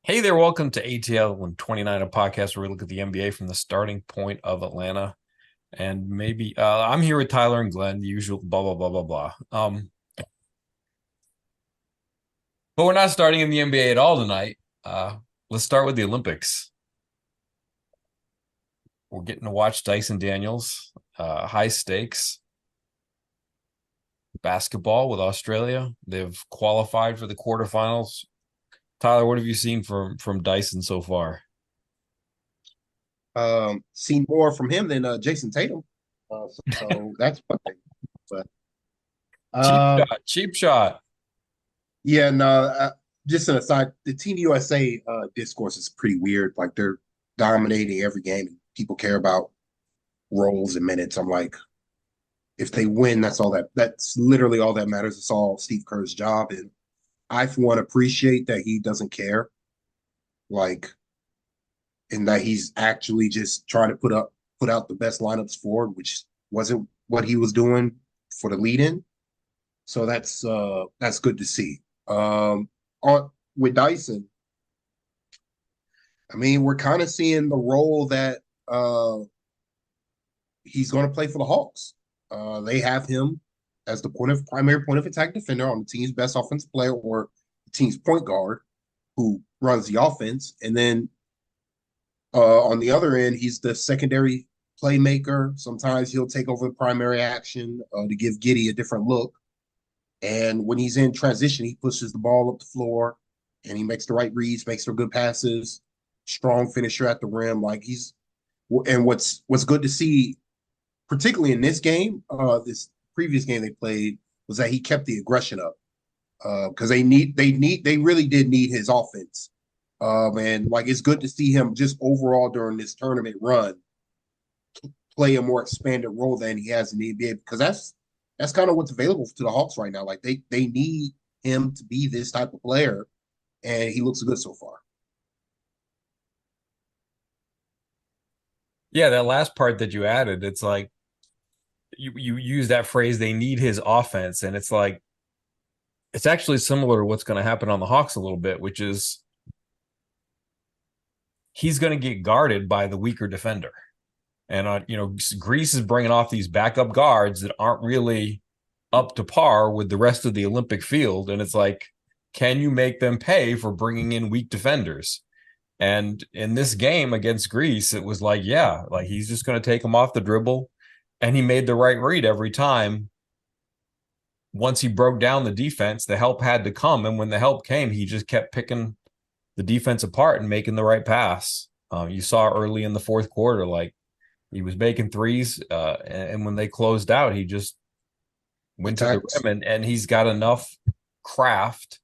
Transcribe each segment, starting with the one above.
Hey there, welcome to ATL and 29, a podcast where we look at the NBA from the starting point of Atlanta. And maybe I'm here with Tyler and Glenn, the usual blah blah blah blah blah. But we're not starting in the NBA at all tonight. Let's start with the Olympics. We're getting to watch Dyson Daniels, high stakes basketball with Australia. They've qualified for the quarterfinals. Tyler, what have you seen from Dyson so far? Seen more from him than Jason Tatum. So that's one thing. But Cheap uh, shot, cheap shot. yeah, no. Just an aside, the Team USA discourse is pretty weird. Like they're dominating every game, and people care about roles and minutes. I'm like, if they win, that's all that. That's literally all that matters. It's all Steve Kerr's job, and I for one appreciate that he doesn't care. Like, and that he's actually just trying to put out the best lineups forward, which wasn't what he was doing for the lead in. So that's good to see. On with Dyson, I mean, we're kind of seeing the role that he's going to play for the Hawks. They have him as the primary point of attack defender on the team's best offensive player or the team's point guard who runs the offense, and then on the other end, he's the secondary playmaker. Sometimes he'll take over the primary action to give Giddy a different look. And when he's in transition, he pushes the ball up the floor and he makes the right reads, makes the good passes, strong finisher at the rim. Like he's and what's good to see, particularly in this game, this previous game they played, was that he kept the aggression up. Because they really did need his offense. And like it's good to see him just overall during this tournament run play a more expanded role than he has in the NBA because that's kind of what's available to the Hawks right now. Like they need him to be this type of player, and he looks good so far. Yeah, that last part that you added, it's like you use that phrase, they need his offense, and it's like it's actually similar to what's going to happen on the Hawks a little bit, which is he's going to get guarded by the weaker defender. And Greece is bringing off these backup guards that aren't really up to par with the rest of the Olympic field, and it's like, can you make them pay for bringing in weak defenders? And in this game against Greece, it was like, yeah, like he's just going to take him off the dribble, and he made the right read every time. Once he broke down the defense, the help had to come. And when the help came, he just kept picking the defense apart and making the right pass. You saw early in the fourth quarter, like he was making threes. And when they closed out, he just went to the Attacks. rim. And he's got enough craft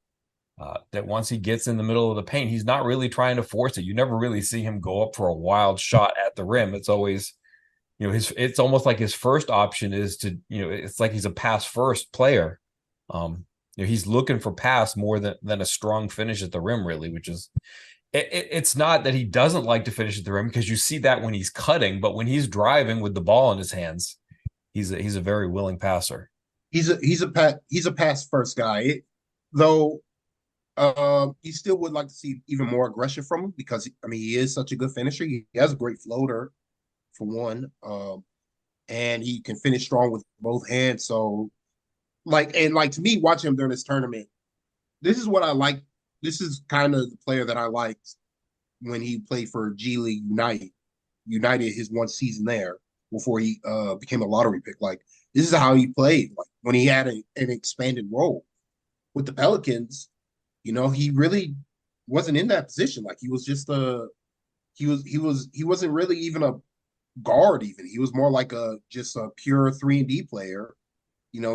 that once he gets in the middle of the paint, he's not really trying to force it. You never really see him go up for a wild shot at the rim. It's always it's almost like his first option is to, it's like he's a pass first player. He's looking for pass more than a strong finish at the rim, really, which is it's not that he doesn't like to finish at the rim because you see that when he's cutting, but when he's driving with the ball in his hands, he's a very willing passer. He's a pass first guy. Though you still would like to see even more aggression from him because I mean he is such a good finisher. He has a great floater for one, and he can finish strong with both hands. So like to me, watching him during this tournament, this is what I like. This is kind of the player that I liked when he played for G League United his one season there before he became a lottery pick. Like this is how he played. Like when he had an expanded role with the Pelicans, he really wasn't in that position. Like he was just he wasn't really even a guard. Even he was more like a just a pure 3-and-D player.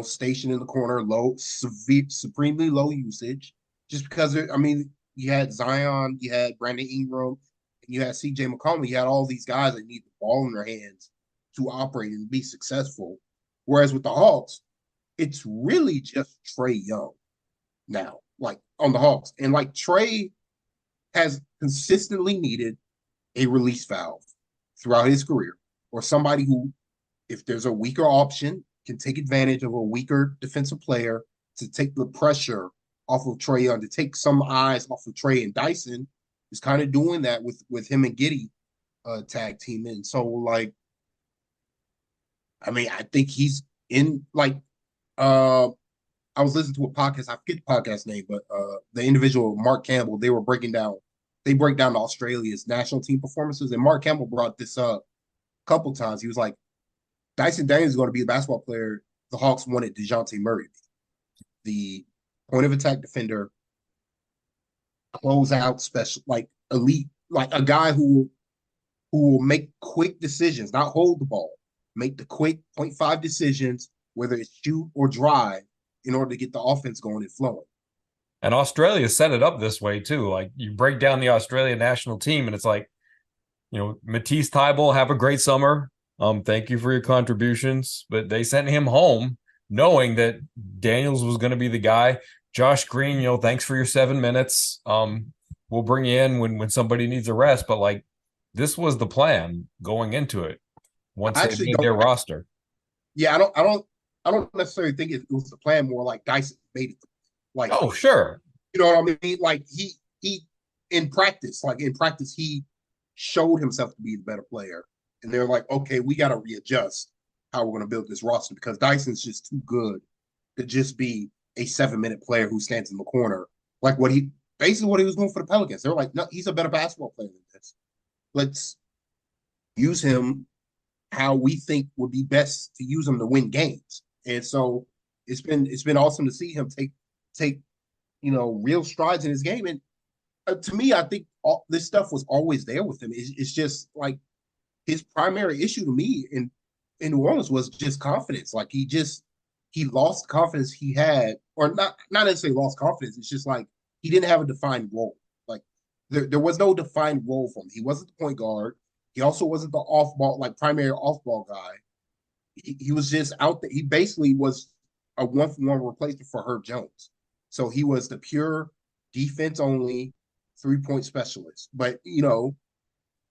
Stationed in the corner, supremely low usage, just because I mean, you had Zion, you had Brandon Ingram, and you had CJ McCollum. You had all these guys that need the ball in their hands to operate and be successful. Whereas with the Hawks, it's really just Trey Young now, like on the Hawks. And like Trey has consistently needed a release valve throughout his career, or somebody who, if there's a weaker option, can take advantage of a weaker defensive player to take the pressure off of Trey Young, to take some eyes off of Trey and Dyson. is kind of doing that with him and Giddy tag team. And so like, I mean, I think he's in like uh I was listening to a podcast, I forget the podcast name, but the individual Mark Campbell, they break down Australia's national team performances. And Mark Campbell brought this up a couple times. He was like, Dyson Daniels is going to be a basketball player the Hawks wanted DeJounte Murray to be. The point of attack defender, close out special, like elite, like a guy who will make quick decisions, not hold the ball, make the quick 0.5 decisions, whether it's shoot or drive, in order to get the offense going and flowing. And Australia set it up this way too. Like you break down the Australian national team, and it's like, Matisse Thybulle, have a great summer. Thank you for your contributions. But they sent him home knowing that Daniels was going to be the guy. Josh Green, thanks for your 7 minutes. We'll bring you in when somebody needs a rest. But like, this was the plan going into it once I they actually made don't. their roster. Yeah, I don't necessarily think it was the plan. More like Dyson made it. Like, Oh, sure. you know what I mean? Like he in practice, he showed himself to be the better player, and they're like, okay, we got to readjust how we're going to build this roster because Dyson's just too good to just be a 7 minute player who stands in the corner, like what he was doing for the Pelicans. They're like, no, he's a better basketball player than this. Let's use him how we think would be best to use him to win games. And so it's been awesome to see him take real strides in his game. And to me, I think all this stuff was always there with him. It's just like his primary issue to me in New Orleans was just confidence. Like he lost confidence he had, or not necessarily lost confidence. It's just like he didn't have a defined role. Like there was no defined role for him. He wasn't the point guard. He also wasn't the off ball, like primary off ball guy. He was just out there. He basically was a 1-for-1 replacement for Herb Jones. So he was the pure defense only 3-point specialist. But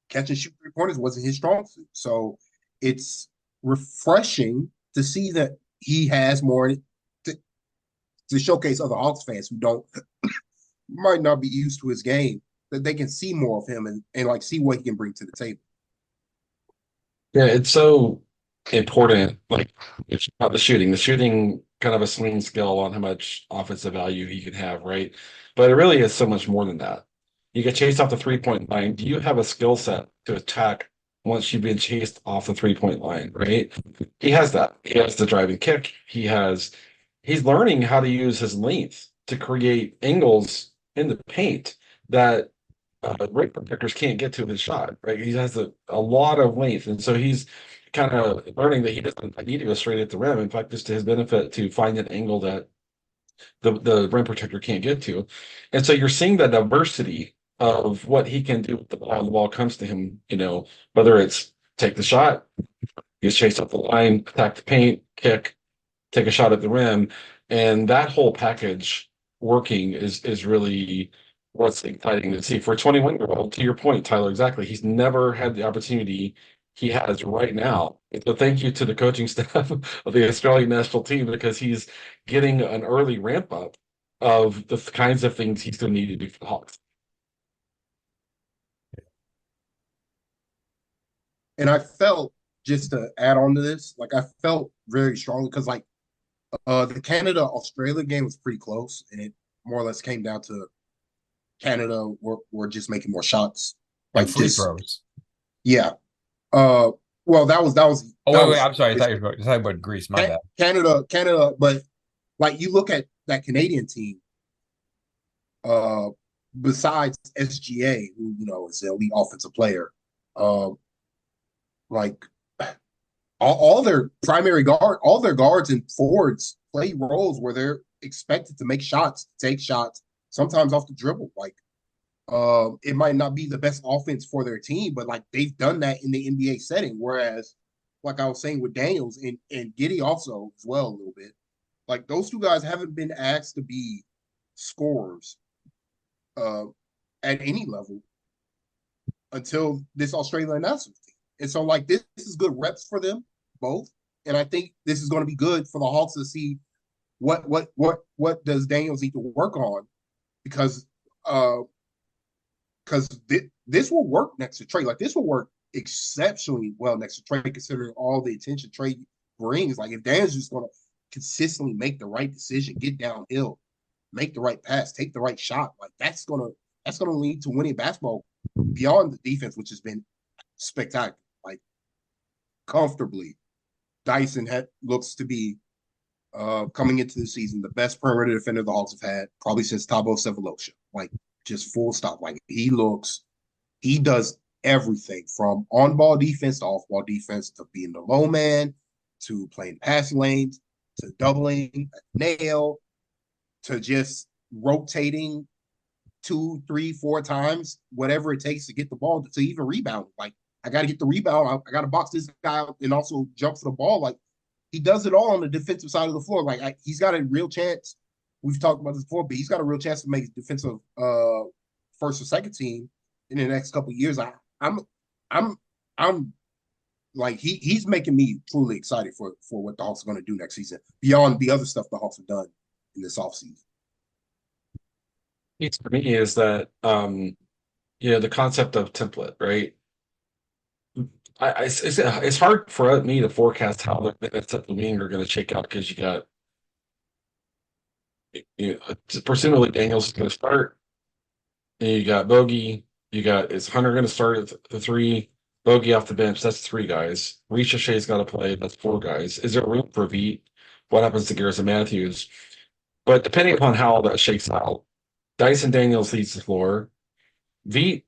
catch and shoot 3-pointers wasn't his strong suit. So it's refreshing to see that he has more to showcase other Hawks fans who don't might not be used to his game, that they can see more of him and like see what he can bring to the table. Yeah, it's so important. Like it's about the shooting. The shooting kind of a swing scale on how much offensive value he can have, right? But it really is so much more than that. You get chased off the 3-point line. Do you have a skill set to attack once you've been chased off the 3-point line, right? He has that. He has the driving kick. He's learning how to use his length to create angles in the paint that rim protectors can't get to his shot, right? He has a lot of length, and so he's kind of learning that he doesn't need to go straight at the rim. In fact, it's to his benefit to find an angle that the rim protector can't get to. And so you're seeing the diversity of what he can do with the ball. The ball comes to him, whether it's take the shot, he's chased up the line, attack the paint, kick, take a shot at the rim, and that whole package working is really what's exciting to see for a 21-year-old. To your point, Tyler, exactly. He's never had the opportunity he has right now. So thank you to the coaching staff of the Australian national team because he's getting an early ramp up of the kinds of things he's going to need to do for the Hawks. And I felt, just to add on to this, like I felt very strongly because like the Canada Australia game was pretty close, and it more or less came down to Canada were just making more shots, And like free just throws. yeah. Well, Oh, that wait, was I'm sorry. I thought you were talking about Greece. My bad. Canada, but like you look at that Canadian team, uh, besides SGA, who is an elite offensive player, uh, like all their guards and forwards play roles where they're expected to make shots, take shots, sometimes off the dribble. Like, it might not be the best offense for their team, but like they've done that in the NBA setting. Whereas, like I was saying with Daniels and Giddy also as well a little bit, like those two guys haven't been asked to be scorers uh, at any level until this Australian national team. And so like this is good reps for them both. And I think this is going to be good for the Hawks to see what does Daniels need to work on because because this will work next to Trey. Like this will work exceptionally well next to Trey, considering all the attention Trey brings. Like if Dan's just going to consistently make the right decision, get downhill, make the right pass, take the right shot, like that's gonna lead to winning basketball beyond the defense, which has been spectacular. Like comfortably, Dyson looks to be coming into the season the best perimeter defender the Hawks have had probably since Thabo Sefolosha. Like just full stop. Like he does everything from on-ball defense to off-ball defense to being the low man to playing passing lanes to doubling nail to just rotating 2, 3, 4 times, whatever it takes to get the ball to even rebound. Like I got to get the rebound. I got to box this guy out and also jump for the ball. Like he does it all on the defensive side of the floor. Like he's got a real chance. We've talked about this before, but he's got a real chance to make defensive first or second team in the next couple of years. I'm like he's making me truly excited for what the Hawks are going to do next season beyond the other stuff the Hawks have done in this offseason. It's for me is that the concept of template, right? It's hard for me to forecast how the minutes at the wing are going to shake out because you got presumably Daniels is going to start, and you got Bogey, is Hunter going to start at the three, Bogey off the bench, that's three guys. Shay's got to play, that's four guys. Is there room for Veet? What happens to Garrison Matthews? But depending upon how all that shakes out, Dyson Daniels leads the floor. Veet,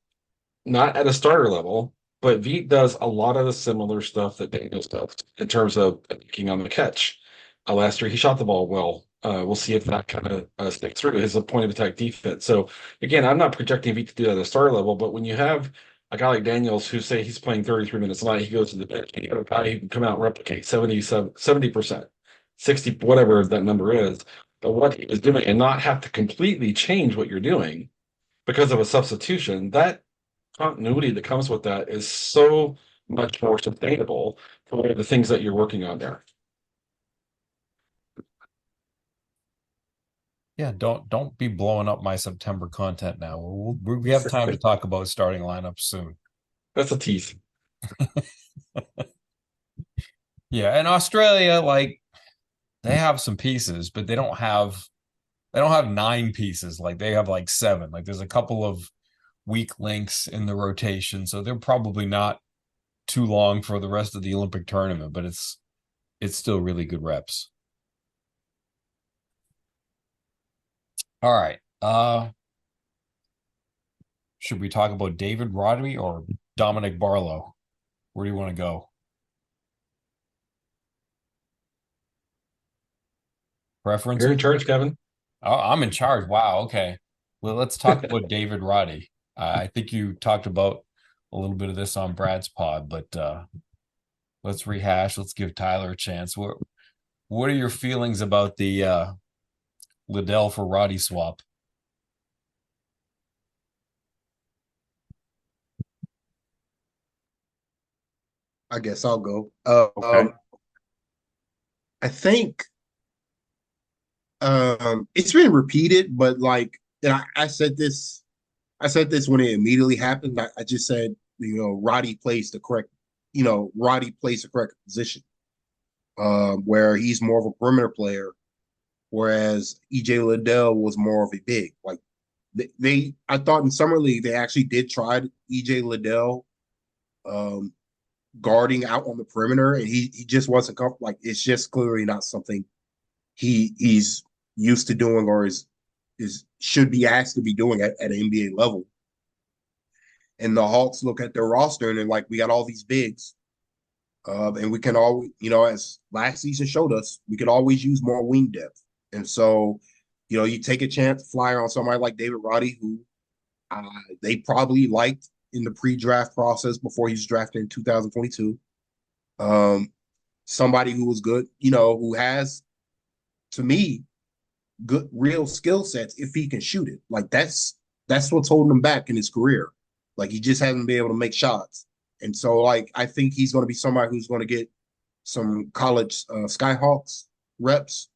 not at a starter level, but Veet does a lot of the similar stuff that Daniels does in terms of picking on the catch. Last year, he shot the ball well. We'll see if that kind of sticks through his point of attack defense. So, again, I'm not projecting Veet to do that at a starter level, but when you have a guy like Daniels who say he's playing 33 minutes a night, he goes to the bench, and you have a guy who can come out and replicate 70%, 60, whatever that number is, but what he is doing and not have to completely change what you're doing because of a substitution, that continuity that comes with that is so much more sustainable for the things that you're working on there. Yeah, don't be blowing up my September content now. We have time to talk about starting lineups soon. That's a tease. Yeah, and Australia, like they have some pieces, but they don't have 9 pieces. Like they have like 7. Like there's a couple of weak links in the rotation, so they're probably not too long for the rest of the Olympic tournament, but it's still really good reps. All right. Should we talk about David Roddy or Dominick Barlow? Where do you want to go? Preference? You're in charge, Kevin. Oh, I'm in charge. Wow. Okay. Well, let's talk about David Roddy. I think you talked about a little bit of this on Brad's pod, but let's rehash. Let's give Tyler a chance. What are your feelings about the Liddell for Roddy swap? I guess I'll go. Okay. I think it's been repeated, but like, and I said this when it immediately happened. I just said, Roddy plays the correct, Roddy plays the correct position, where he's more of a perimeter player, whereas EJ Liddell was more of a big. Like I thought in summer league they actually did try EJ Liddell, guarding out on the perimeter, and he just wasn't comfortable. Like it's just clearly not something he's used to doing or is should be asked to be doing at an NBA level. And the Hawks look at their roster and they're like, we got all these bigs. And we can always, as last season showed us, we could always use more wing depth. And so, you take a chance flyer on somebody like David Roddy, who they probably liked in the pre-draft process before he was drafted in 2022. Somebody who was good, who has, to me, good real skill sets if he can shoot it. Like that's what's holding him back in his career. Like he just hasn't been able to make shots. And so like I think he's going to be somebody who's going to get some college Skyhawks reps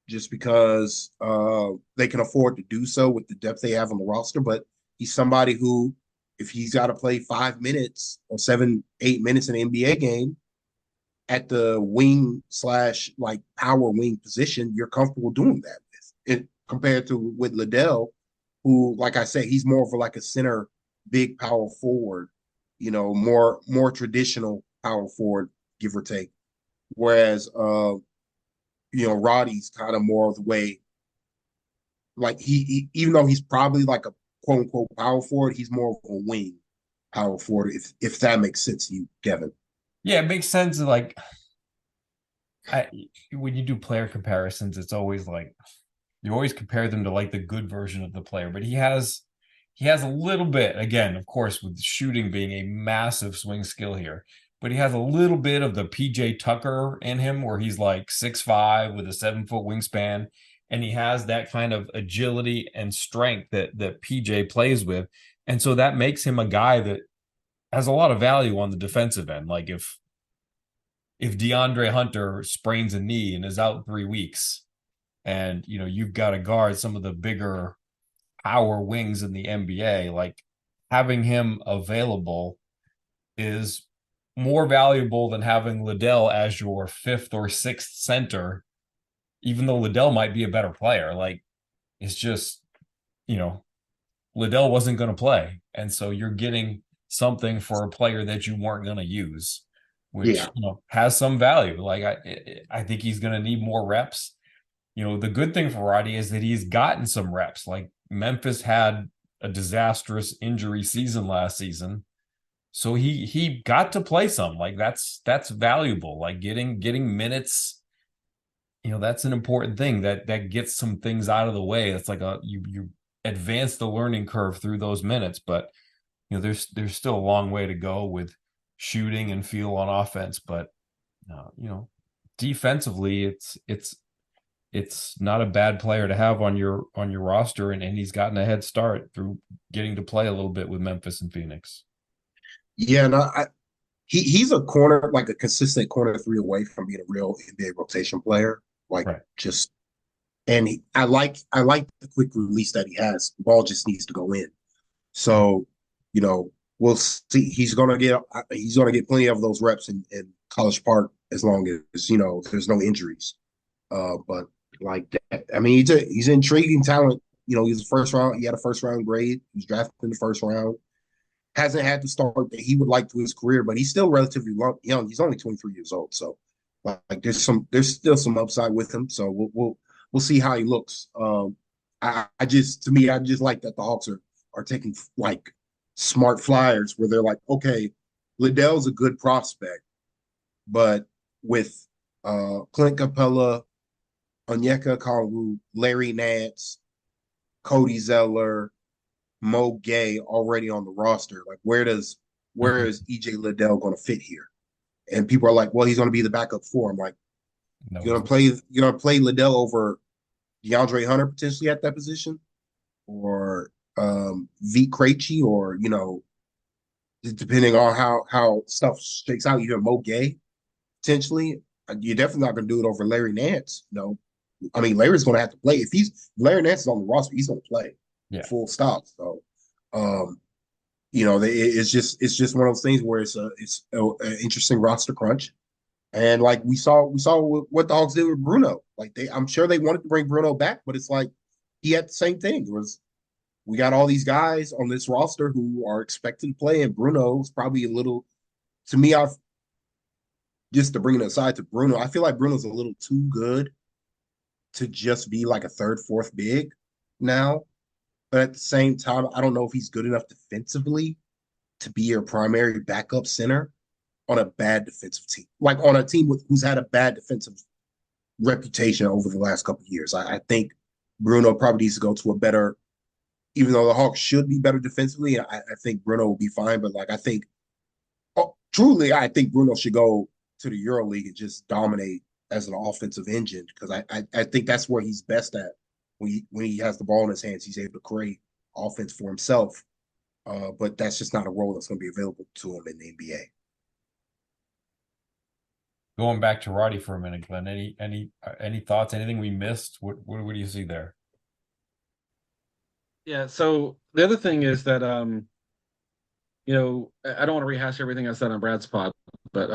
just because they can afford to do so with the depth they have on the roster. But he's somebody who if he's got to play 5 minutes or 7, 8 minutes in an NBA game at the wing slash like power wing position, you're comfortable doing that with it compared to with Liddell, who, like I said, he's more of like a center, big power forward, more traditional power forward, give or take. Whereas Roddy's kind of more of the way, like he even though he's probably like a quote unquote power forward, he's more of a wing power forward, if that makes sense to you, Kevin. Yeah, it makes sense. Like, when you do player comparisons, it's always like you always compare them to like the good version of the player, but he has a little bit, again, of course, with shooting being a massive swing skill here, but he has a little bit of the PJ Tucker in him where he's like 6'5" with a 7-foot wingspan, and he has that kind of agility and strength that PJ plays with. And so that makes him a guy that has a lot of value on the defensive end. Like if DeAndre Hunter sprains a knee and is out 3 weeks, and you've got to guard some of the bigger power wings in the NBA, like having him available is more valuable than having Liddell as your fifth or sixth center, even though Liddell might be a better player. Like, it's just, Liddell wasn't going to play. And so you're getting something for a player that you weren't going to use, which, Yeah. has some value. Like, I think he's going to need more reps. The good thing for Roddy is that he's gotten some reps. Like, Memphis had a disastrous injury season last season, so he got to play some. Like, that's valuable. Like, getting minutes, that's an important thing that gets some things out of the way. It's like you advance the learning curve through those minutes, but there's still a long way to go with shooting and feel on offense. But defensively, it's not a bad player to have on your roster, and he's gotten a head start through getting to play a little bit with Memphis and Phoenix. Yeah, no, he's a corner, like a consistent corner three away from being a real NBA rotation player. Like, Right. just, and I like the quick release that he has. The ball just needs to go in. So, we'll see. He's gonna get plenty of those reps in College Park as long as there's no injuries. But like that, I mean, he's an intriguing talent. He's a first round. He had a first round grade. He was drafted in the first round. Hasn't had the start that he would like to his career, but he's still relatively young. He's only 23 years old, so like there's still some upside with him. So we'll see how he looks. I just like that the Hawks are taking like smart flyers where they're like, okay, Liddell's a good prospect, but with Clint Capella, Onyeka Okongwu, Larry Nance, Cody Zeller, Mo Gay already on the roster. Like, where is EJ Liddell going to fit here? And people are like, well, he's going to be the backup four. I'm like, No, you're gonna play Liddell over DeAndre Hunter potentially at that position, or V Krejci, or depending on how stuff shakes out, even Mo Gay potentially. You're definitely not going to do it over Larry Nance. I mean, Larry's going to have to play. If Larry Nance is on the roster, he's going to play. yeah. Full stop. So, it's just one of those things where it's an interesting roster crunch, and like we saw what the Hawks did with Bruno. Like, I'm sure they wanted to bring Bruno back, but it's like he had the same thing. It was, we got all these guys on this roster who are expected to play, and Bruno's probably a little. To me, I've just to bring it aside to Bruno, I feel like Bruno's a little too good to just be like a third, fourth big now. But at the same time, I don't know if he's good enough defensively to be your primary backup center on a bad defensive team, like on a team who's had a bad defensive reputation over the last couple of years. I think Bruno probably needs to go to a better, even though the Hawks should be better defensively. I think Bruno will be fine, but like truly, I think Bruno should go to the EuroLeague and just dominate as an offensive engine, because I think that's where he's best at. When he has the ball in his hands, he's able to create offense for himself. But that's just not a role that's going to be available to him in the NBA. Going back to Roddy for a minute, Glenn. Any thoughts? Anything we missed? What do you see there? Yeah. So the other thing is that I don't want to rehash everything I said on Brad's pod, but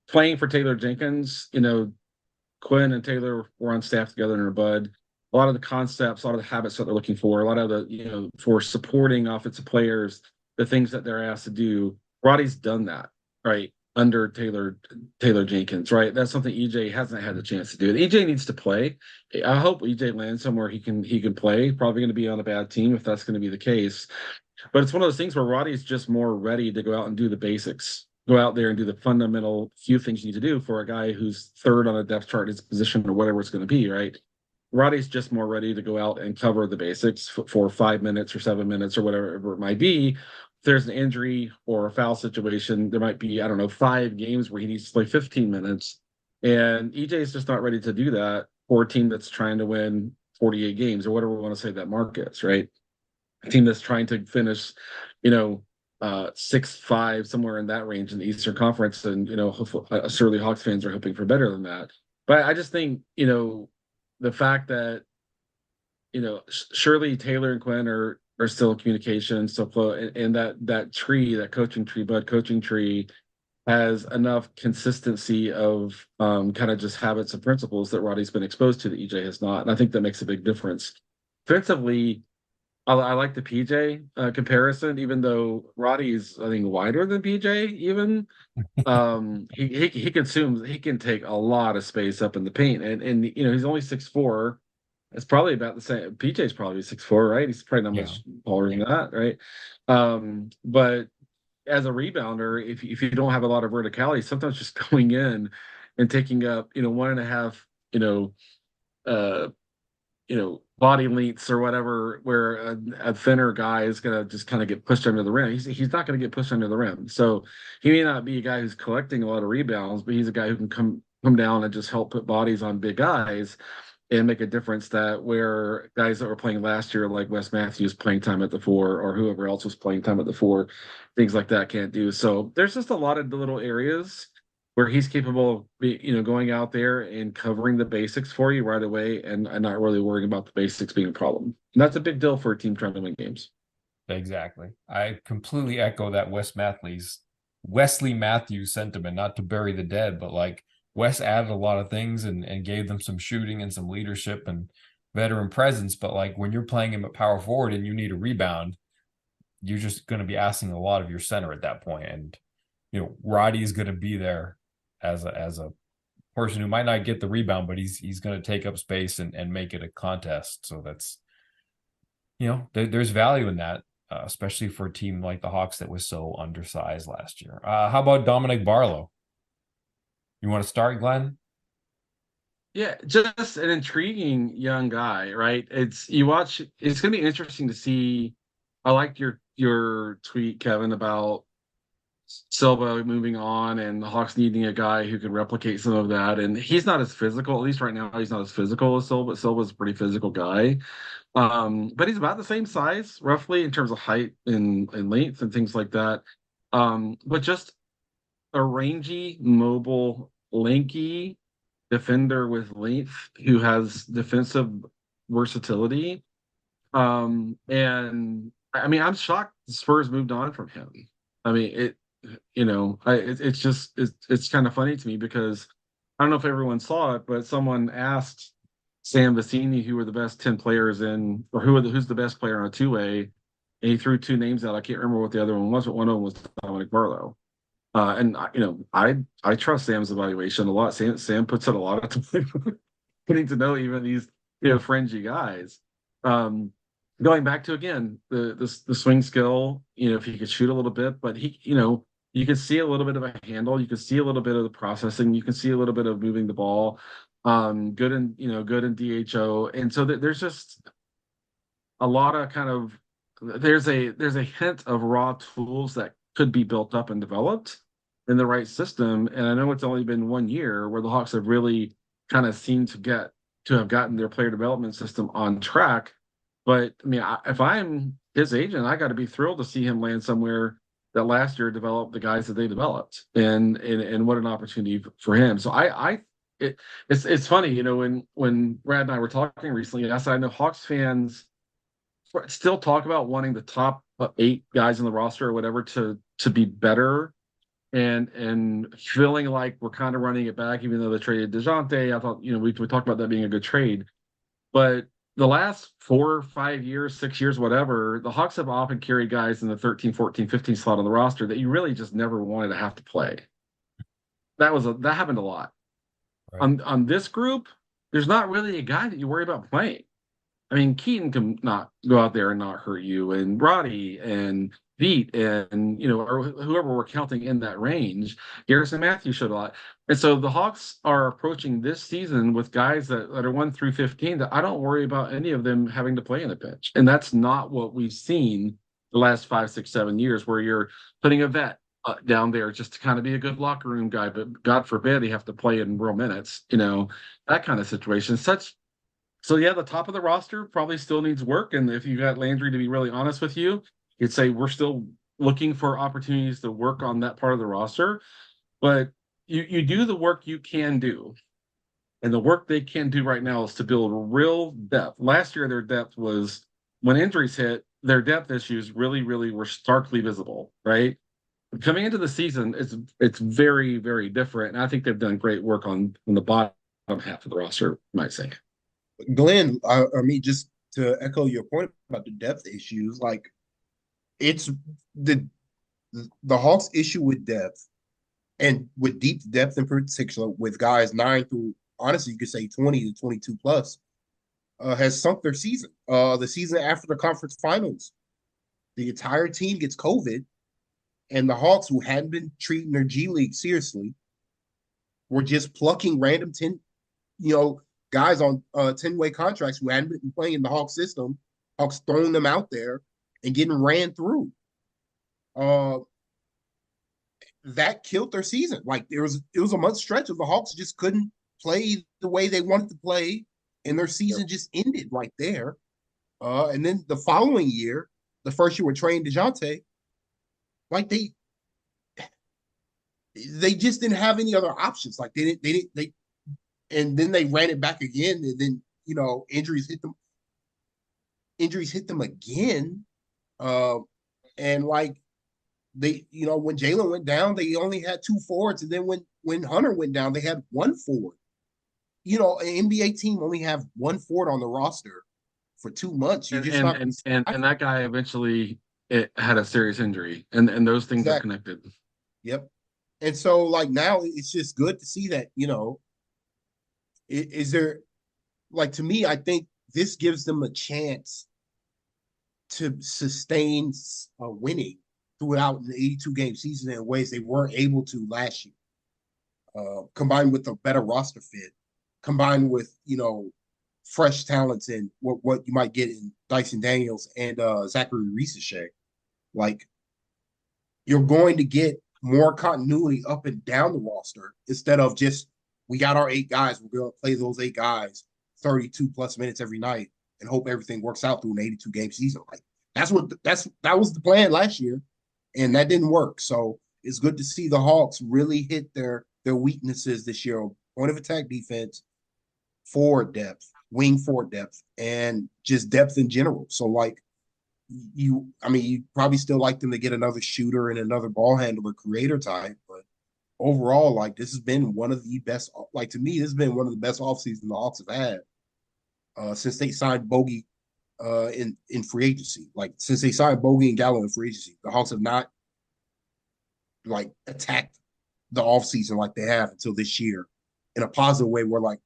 playing for Taylor Jenkins, Quinn and Taylor were on staff together in her bud. A lot of the concepts, a lot of the habits that they're looking for, a lot of the, for supporting offensive players, the things that they're asked to do. Roddy's done that, right? Under Taylor Jenkins, right? That's something EJ hasn't had the chance to do. And EJ needs to play. I hope EJ lands somewhere he can play. Probably going to be on a bad team if that's going to be the case. But it's one of those things where Roddy's just more ready to go out and do the basics, go out there and do the fundamental few things you need to do for a guy who's third on a depth chart in his position or whatever it's going to be, right? Roddy's just more ready to go out and cover the basics for 5 minutes or 7 minutes or whatever it might be. If there's an injury or a foul situation, there might be, I don't know, 5 games where he needs to play 15 minutes. And EJ is just not ready to do that for a team that's trying to win 48 games or whatever we want to say that mark is, right? A team that's trying to finish, 6-5, somewhere in that range in the Eastern Conference. And, certainly Hawks fans are hoping for better than that. But I just think, the fact that, surely Taylor and Quinn are still in communication, still close, and that tree, that coaching tree, Bud coaching tree, has enough consistency of kind of just habits and principles that Roddy's been exposed to that EJ has not. And I think that makes a big difference. Defensively, I like the PJ comparison, even though Roddy's, I think, wider than PJ. Even he consumes, he can take a lot of space up in the paint, and he's only 6'4". It's probably about the same. PJ's probably 6'4", right? He's probably not much taller than that, right? But as a rebounder, if you don't have a lot of verticality, sometimes just going in and taking up 1.5 uh body lengths or whatever, where a thinner guy is going to just kind of get pushed under the rim. He's not going to get pushed under the rim. So he may not be a guy who's collecting a lot of rebounds, but he's a guy who can come down and just help put bodies on big guys and make a difference, that where guys that were playing last year, like Wes Matthews playing time at the 4, or whoever else was playing time at the 4, things like that can't do. So there's just a lot of the little areas where he's capable of, going out there and covering the basics for you right away, and not really worrying about the basics being a problem. And that's a big deal for a team trying to win games. Exactly. I completely echo that Wesley Matthews sentiment, not to bury the dead, but like Wes added a lot of things and gave them some shooting and some leadership and veteran presence. But like when you're playing him at power forward and you need a rebound, you're just going to be asking a lot of your center at that point. And, Roddy is going to be there as a person who might not get the rebound, but he's going to take up space and make it a contest. So that's, there's value in that, especially for a team like the Hawks that was so undersized last year. How about Dominick Barlow? You want to start, Glenn? Yeah, just an intriguing young guy, right? It's going to be interesting to see. I like your tweet, Kevin, about Silva moving on and the Hawks needing a guy who can replicate some of that. And he's not as physical, at least right now, he's not as physical as Silva. Silva's a pretty physical guy. But he's about the same size, roughly, in terms of height and length and things like that. But just a rangy, mobile, lanky defender with length who has defensive versatility. And I mean, I'm shocked the Spurs moved on from him. I mean, it's kind of funny to me, because I don't know if everyone saw it, but someone asked Sam Vecini who were the best 10 players in, or who's the best player on a two-way, and he threw 2 names out. I can't remember what the other one was, but one of them was Dominick Barlow. And I trust Sam's evaluation a lot. Sam puts in a lot of time getting to know even these fringy guys. Going back to, again, the swing skill, if he could shoot a little bit, but he, you can see a little bit of a handle, you can see a little bit of the processing, you can see a little bit of moving the ball, good in DHO, and so there's just a lot of kind of there's a hint of raw tools that could be built up and developed in the right system. And I know it's only been 1 year where the Hawks have really kind of seemed to have gotten their player development system on track. But I mean, if I'm his agent, I got to be thrilled to see him land somewhere that last year developed the guys that they developed, and what an opportunity for him. So it's funny, when Brad and I were talking recently, I said I know Hawks fans still talk about wanting the top 8 guys in the roster or whatever to be better and feeling like we're kind of running it back, even though they traded DeJounte. I thought, we talked about that being a good trade. But the last 4, 5 years, 6 years, whatever, the Hawks have often carried guys in the 13, 14, 15 slot on the roster that you really just never wanted to have to play. That happened a lot. Right. On this group, there's not really a guy that you worry about playing. I mean, Keaton can not go out there and not hurt you, and Roddy and Beat and or whoever we're counting in that range. Garrison Matthews showed a lot. And so the Hawks are approaching this season with guys that are 1 through 15 that I don't worry about any of them having to play in the bench. And that's not what we've seen the last 5, 6, 7 years, where you're putting a vet down there just to kind of be a good locker room guy, but God forbid he have to play in real minutes, that kind of situation. So yeah, the top of the roster probably still needs work. And if you got Landry, to be really honest with you, you'd say we're still looking for opportunities to work on that part of the roster. But you do the work you can do. And the work they can do right now is to build real depth. Last year, their depth was, when injuries hit, their depth issues really, really were starkly visible, right? Coming into the season, it's very, very different. And I think they've done great work on the bottom half of the roster, I might say. Glenn, I mean, just to echo your point about the depth issues, like it's the Hawks' issue with depth and with deep depth in particular, with guys 9 through, honestly, you could say 20 to 22 plus, has sunk their season. The season after the conference finals, the entire team gets COVID, and the Hawks, who hadn't been treating their G League seriously, were just plucking random 10, guys on 10-way contracts who hadn't been playing in the Hawks system, Hawks throwing them out there and getting ran through. That killed their season. Like it was a month stretch of the Hawks just couldn't play the way they wanted to play, and their season just ended right there. And then the following year, the first year with Trey and DeJounte, like they just didn't have any other options. Like they and then they ran it back again, and then injuries hit them. Injuries hit them again, and like they, when Jalen went down, they only had 2 forwards, and then when Hunter went down, they had 1 forward. An NBA team only have 1 forward on the roster for 2 months. You're just not. And that guy eventually had a serious injury, and those things are connected. Yep. And so like now it's just good to see that is there, like, to me, I think this gives them a chance to sustain winning throughout an 82-game season in ways they weren't able to last year. Combined with a better roster fit, combined with fresh talents and what you might get in Dyson Daniels and Zachary Reese-Shea. Like, you're going to get more continuity up and down the roster instead of just, we got our 8 guys, we're going to play those 8 guys 32 plus minutes every night and hope everything works out through an 82-game season. Like that was the plan last year, and that didn't work. So it's good to see the Hawks really hit their weaknesses this year: point of attack defense, forward depth, wing forward depth, and just depth in general. So like you probably still like them to get another shooter and another ball handler, creator type, but overall, like, this has been one of the best. Like, to me, this has been one of the best offseasons the Hawks have had since they signed Bogey in free agency. Like, since they signed Bogey and Gallo in free agency, the Hawks have not like attacked the offseason like they have until this year in a positive way. Where like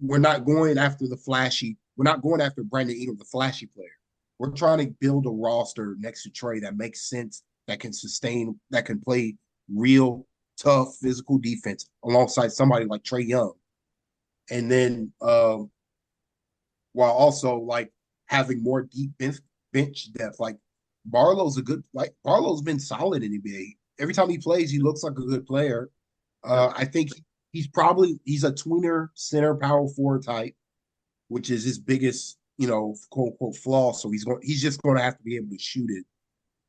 we're not going after we're not going after Brandon Ingram, the flashy player. We're trying to build a roster next to Trey that makes sense, that can sustain, that can play real tough physical defense alongside somebody like Trae Young. And then while also like having more deep bench depth. Like Barlow's been solid in the NBA. Every time he plays, he looks like a good player. I think he's a tweener center power forward type, which is his biggest, quote unquote flaw. So he's just going to have to be able to shoot it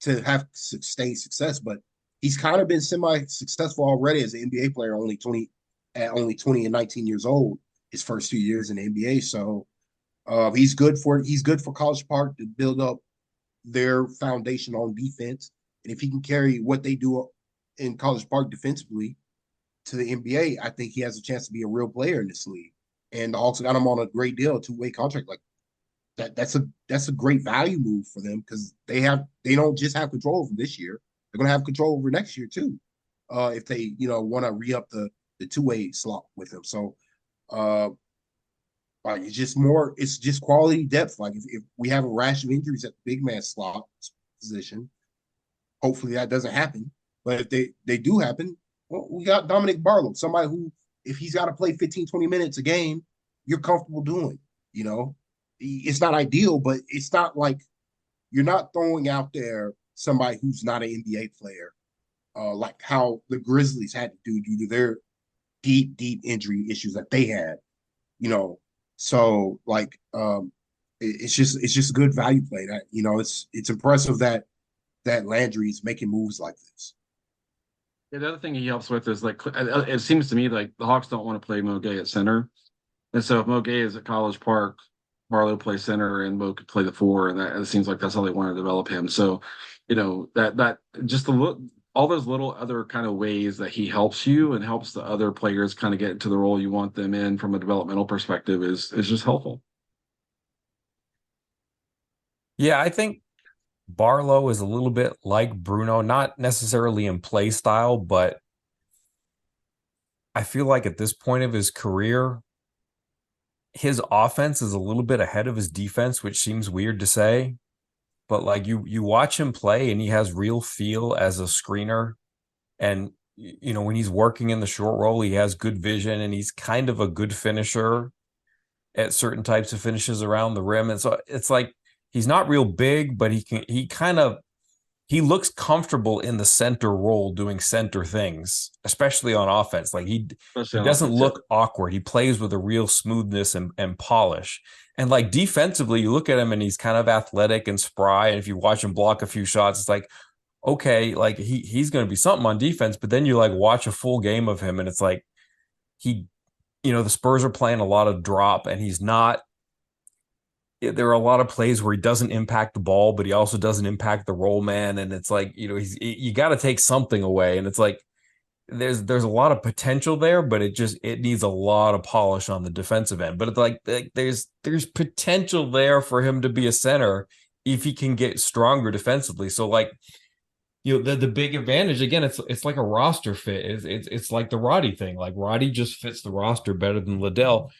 to have sustained success. But he's kind of been semi-successful already as an NBA player, only 20 and 19 years old, his first 2 years in the NBA. So he's good for College Park to build up their foundation on defense. And if he can carry what they do in College Park defensively to the NBA, I think he has a chance to be a real player in this league. And the Hawks got him on a great deal, 2-way contract. Like that's a great value move for them because they don't just have control over this year. They're gonna have control over next year too. If they, want to re-up the 2-way slot with him. So like it's just quality depth. Like if we have a rash of injuries at the big man slot position, hopefully that doesn't happen. But if they do happen, well, we got Dominick Barlow, somebody who, if he's got to play 15, 20 minutes a game, you're comfortable doing. It's not ideal, but it's not like you're not throwing out there somebody who's not an NBA player, like how the Grizzlies had to do due to their deep, deep injury issues that they had. So like it's just good value play. That it's impressive that Landry's making moves like this. Yeah, the other thing he helps with is like it seems to me like the Hawks don't want to play Mo Gay at center, and so if Mo Gay is at College Park, Barlow plays center, and Mo could play the 4, and it seems like that's how they want to develop him. So, that just all those little other kind of ways that he helps you and helps the other players kind of get into the role you want them in from a developmental perspective is just helpful. Yeah, I think Barlow is a little bit like Bruno, not necessarily in play style, but I feel like at this point of his career, his offense is a little bit ahead of his defense, which seems weird to say. But like you watch him play and he has real feel as a screener. And when he's working in the short roll, he has good vision and he's kind of a good finisher at certain types of finishes around the rim. And so it's like he's not real big, but he looks comfortable in the center role doing center things, especially on offense. Like he doesn't look awkward. He plays with a real smoothness and polish. And like defensively, you look at him and he's kind of athletic and spry. And if you watch him block a few shots, it's like, okay, like he's going to be something on defense. But then you like watch a full game of him and it's like the Spurs are playing a lot of drop and he's not. There are a lot of plays where he doesn't impact the ball, but he also doesn't impact the roll man. And it's like, you got to take something away. And it's like, there's a lot of potential there, but it needs a lot of polish on the defensive end. But it's like there's potential there for him to be a center if he can get stronger defensively. So like, the big advantage again, it's like a roster fit. It's like the Roddy thing. Like Roddy just fits the roster better than Liddell.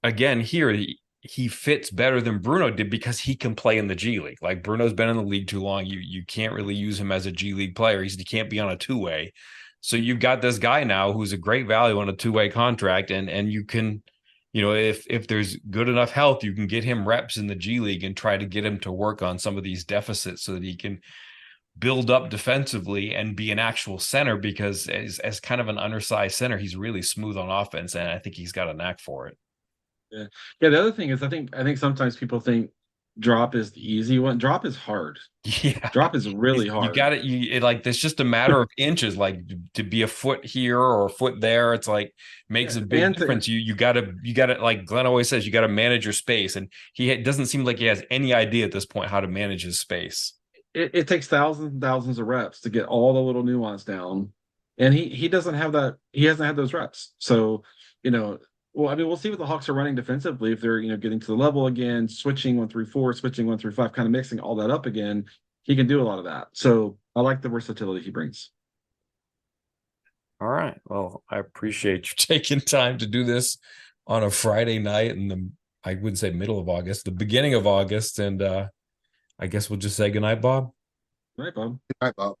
Again, here he fits better than Bruno did because he can play in the G League. Like Bruno's been in the league too long. You can't really use him as a G League player. He can't be on a 2-way. So you've got this guy now who's a great value on a 2-way contract. And you can, if there's good enough health, you can get him reps in the G League and try to get him to work on some of these deficits so that he can build up defensively and be an actual center because as kind of an undersized center, he's really smooth on offense. And I think he's got a knack for it. Yeah. The other thing is, I think sometimes people think drop is the easy one. Drop is hard. Yeah, drop is really hard. You got it. Like there's just a matter of inches. Like to be a foot here or a foot there, it's like makes a big difference. You got to like Glenn always says, you got to manage your space, and he doesn't seem like he has any idea at this point how to manage his space. It takes thousands and thousands of reps to get all the little nuance down, and he doesn't have that. He hasn't had those reps, so Well, I mean, we'll see what the Hawks are running defensively if they're, getting to the level again, switching 1-3-4, switching 1-3-5, kind of mixing all that up again. He can do a lot of that. So I like the versatility he brings. All right. Well, I appreciate you taking time to do this on a Friday night in I wouldn't say middle of August, the beginning of August. And I guess we'll just say goodnight, Bob. Good night, Bob. Good night, Bob.